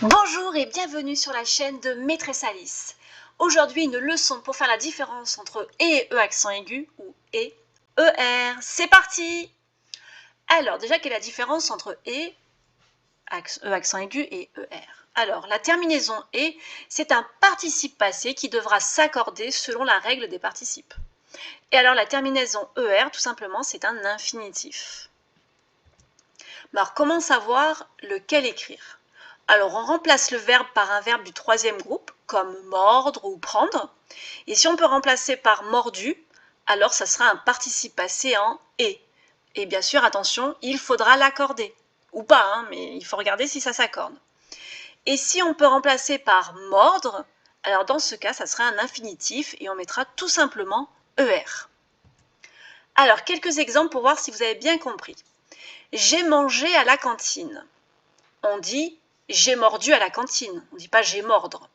Bonjour et bienvenue sur la chaîne de Maîtresse Alice. Aujourd'hui, une leçon pour faire la différence entre et accent aigu ou et, C'est parti! Alors, déjà, quelle est la différence entre accent aigu et Alors, la terminaison et, c'est un participe passé qui devra s'accorder selon la règle des participes. Et alors, la terminaison tout simplement, c'est un infinitif. Alors, comment savoir lequel écrire? Alors, on remplace le verbe par un verbe du troisième groupe, comme mordre ou prendre. Et si on peut remplacer par mordu, alors ça sera un participe passé en et. Et bien sûr, attention, il faudra l'accorder. Ou pas, hein, mais il faut regarder si ça s'accorde. Et si on peut remplacer par mordre, alors dans ce cas, ça sera un infinitif et on mettra tout simplement ER. Alors, quelques exemples pour voir si vous avez bien compris. J'ai mangé à la cantine. On dit j'ai mordu à la cantine, on ne dit pas j'ai mordre.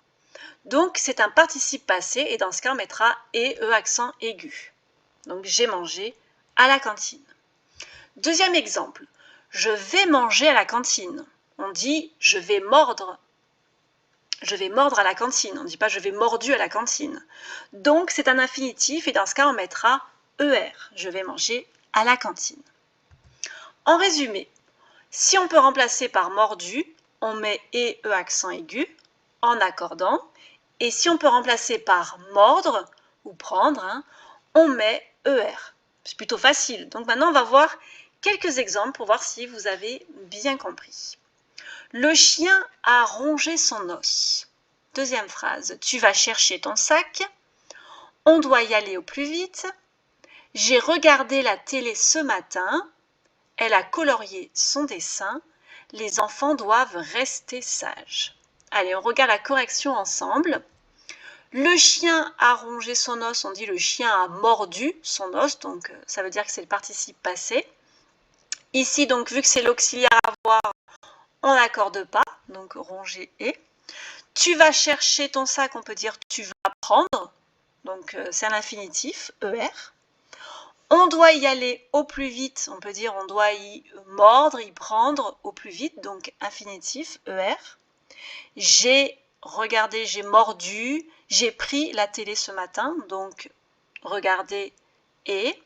Donc c'est un participe passé et dans ce cas on mettra et accent aigu. Donc j'ai mangé à la cantine. Deuxième exemple, je vais manger à la cantine. On dit je vais mordre. Je vais mordre à la cantine, on ne dit pas je vais mordu à la cantine. Donc c'est un infinitif et dans ce cas on mettra je vais manger à la cantine. En résumé, si on peut remplacer par mordu, on met et accent aigu en accordant. Et si on peut remplacer par mordre ou prendre, on met ER. C'est plutôt facile. Donc maintenant, on va voir quelques exemples pour voir si vous avez bien compris. Le chien a rongé son os. Deuxième phrase, tu vas chercher ton sac. On doit y aller au plus vite. J'ai regardé la télé ce matin. Elle a colorié son dessin. Les enfants doivent rester sages. Allez, on regarde la correction ensemble. Le chien a rongé son os, on dit le chien a mordu son os, donc ça veut dire que c'est le participe passé. Ici, donc, vu que c'est l'auxiliaire avoir, on n'accorde pas, donc ronger et. Tu vas chercher ton sac, on peut dire tu vas prendre, donc c'est un infinitif, On doit y aller au plus vite, on peut dire on doit y mordre, y prendre au plus vite, donc infinitif, J'ai regardé, j'ai mordu, j'ai pris la télé ce matin, donc regardez et.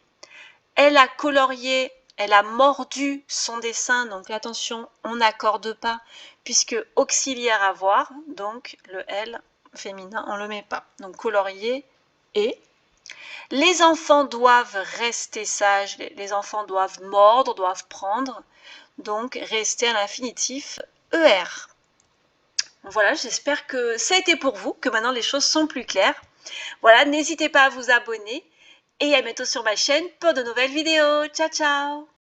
Elle a colorié, elle a mordu son dessin, donc attention, on n'accorde pas, puisque auxiliaire avoir, donc le L féminin, on ne le met pas. Donc colorier et. Les enfants doivent rester sages, les enfants doivent mordre, doivent prendre, donc rester à l'infinitif ER. Voilà, j'espère que ça a été pour vous, que maintenant les choses sont plus claires. Voilà, n'hésitez pas à vous abonner et à bientôt sur ma chaîne pour de nouvelles vidéos. Ciao, ciao!